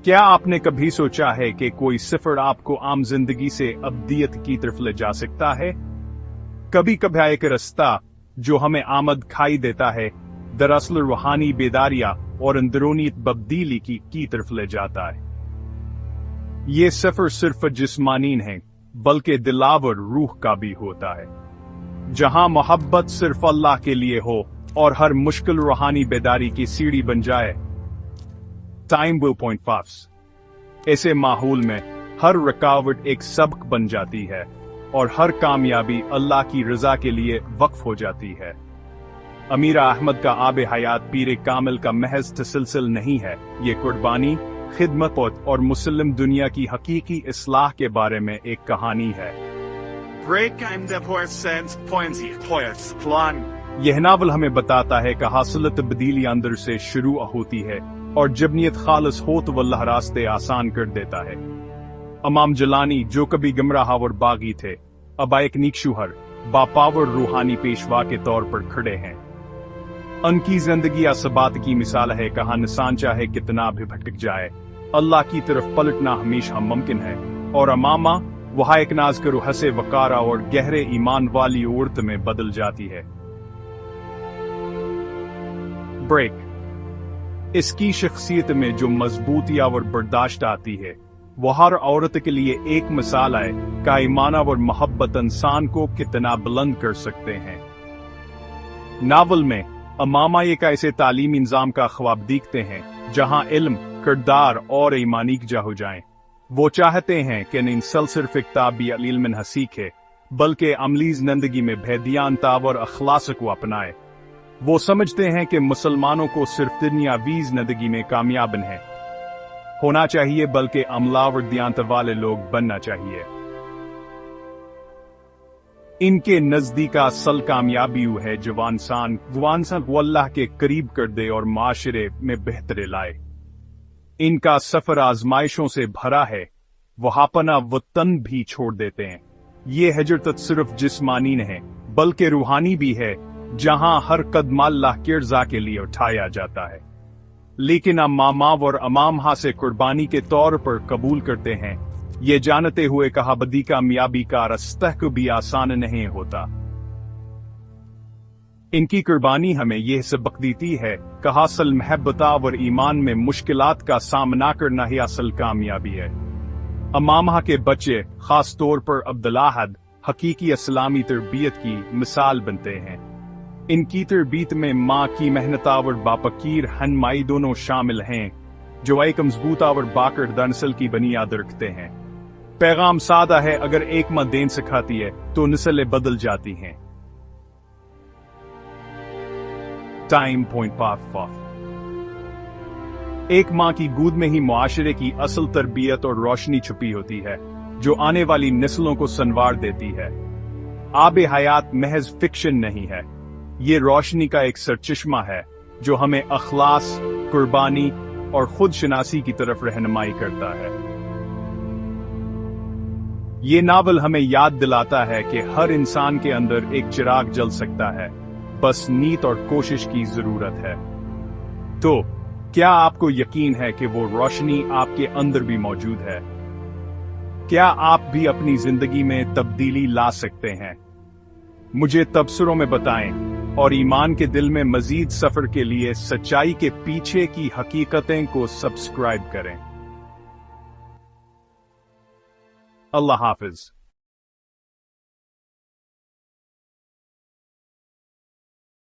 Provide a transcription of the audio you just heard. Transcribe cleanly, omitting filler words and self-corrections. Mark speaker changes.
Speaker 1: क्या आपने कभी सोचा है कि कोई सफर आपको आम जिंदगी से अब्दियत की तरफ ले जा सकता है? कभी कभी एक रास्ता जो हमें आमद खाई देता है, दरअसल रूहानी बेदारिया और अंदरूनी तब्दीली की तरफ ले जाता है। ये सफर सिर्फ जिस्मानी नहीं बल्कि दिलावर रूह का भी होता है, जहां मोहब्बत सिर्फ अल्लाह के लिए हो और हर मुश्किल रूहानी बेदारी की सीढ़ी बन जाए। टाइम विल पॉइंट पास। ऐसे माहौल में हर रुकावट एक सबक बन जाती है और हर कामयाबी अल्लाह की रजा के लिए वक्फ हो जाती है। अमीरा अहमद का आबे हयात पीर कामिल का महज तसलसल नहीं है, ये कुर्बानी, खिदमत और मुस्लिम दुनिया की हकीकी इस्लाह के बारे में एक कहानी है। यह नावल हमें बताता है कि हासिल तब्दीली अंदर से शुरू होती है और जब नीयत खालिस हो तो वल्लाह रास्ते आसान कर देता है। इमाम जलानी जो कभी गमराह और बागी थे, अब एक नीकशुहर बापावर रूहानी पेशवा के तौर पर खड़े हैं। उनकी जिंदगी असबात की मिसाल है, कहा इंसान चाहे कितना भी भटक जाए, अल्लाह की तरफ पलटना हमेशा मुमकिन है। और अमामा वह एक नाज करो हंसे वकारा और गहरे ईमान वाली औरत में बदल जाती है। ब्रेक। इसकी शख्सियत में जो मजबूती और बर्दाश्त आती है, वो हर औरत के लिए एक मिसाल है का ईमान और मोहब्बत इंसान को कितना बुलंद कर सकते हैं। नावल में अमामा एक ऐसे तालीमी निजाम का ख्वाब देखते हैं जहां इल्म, किरदार और ईमानी जा हो जाएं। वो चाहते हैं कि इंसान सिर्फ किताब या इल्म न सीखे बल्कि अमली जिंदगी में बेदियानता और अखलास को अपनाए। वो समझते हैं कि मुसलमानों को सिर्फ दुनियावी जिंदगी में कामयाब नहीं होना चाहिए बल्कि अमला और दियानत वाले लोग बनना चाहिए। इनके नजदीक असल कामयाबी है जवान सान वो अल्लाह के करीब कर दे और माशरे में बेहतरी लाए। इनका सफर आजमाइशों से भरा है, वो अपना वतन भी छोड़ देते हैं। ये हिजरत सिर्फ जिस्मानी नहीं बल्कि रूहानी भी है, जहां हर कदम अल्लाह की रज़ा के लिए उठाया जाता है। लेकिन अम्मामा और अमामहा से कुर्बानी के तौर पर कबूल करते हैं, ये जानते हुए कहा बदी कामयाबी का रास्ता भी आसान नहीं होता। इनकी कुर्बानी हमें यह सबक देती है कि असल महब्बत और ईमान में मुश्किलात का सामना करना ही असल कामयाबी है। अमामहा के बच्चे, खास तौर पर अब्दुल्लाहद, हकीकी इस्लामी तरबियत की मिसाल बनते हैं। इनकी तरबियत में माँ की मेहनत और बापकीर हनमाई दोनों शामिल हैं, जो एक मजबूत और बाकरदा नस्ल की बुनियाद रखते हैं। पैगाम सादा है, अगर एक माँ देन सिखाती है तो नस्लें बदल जाती हैं। Time point puff. एक माँ की गोद में ही मुआशरे की असल तरबियत और रोशनी छुपी होती है, जो आने वाली नस्लों को संवार देती है। आबे हयात महज फिक्शन नहीं है, ये रोशनी का एक सरचश्मा है जो हमें अखलास, कुर्बानी और खुद शनासी की तरफ रहनुमाई करता है। ये नावल हमें याद दिलाता है कि हर इंसान के अंदर एक चिराग जल सकता है, बस नीयत और कोशिश की जरूरत है। तो क्या आपको यकीन है कि वो रोशनी आपके अंदर भी मौजूद है? क्या आप भी अपनी जिंदगी में तब्दीली ला सकते हैं? मुझे तबसरों में बताएं और ईमान के दिल में मजीद सफर के लिए सच्चाई के पीछे की हकीकतें को सब्सक्राइब करें। अल्लाह हाफिज।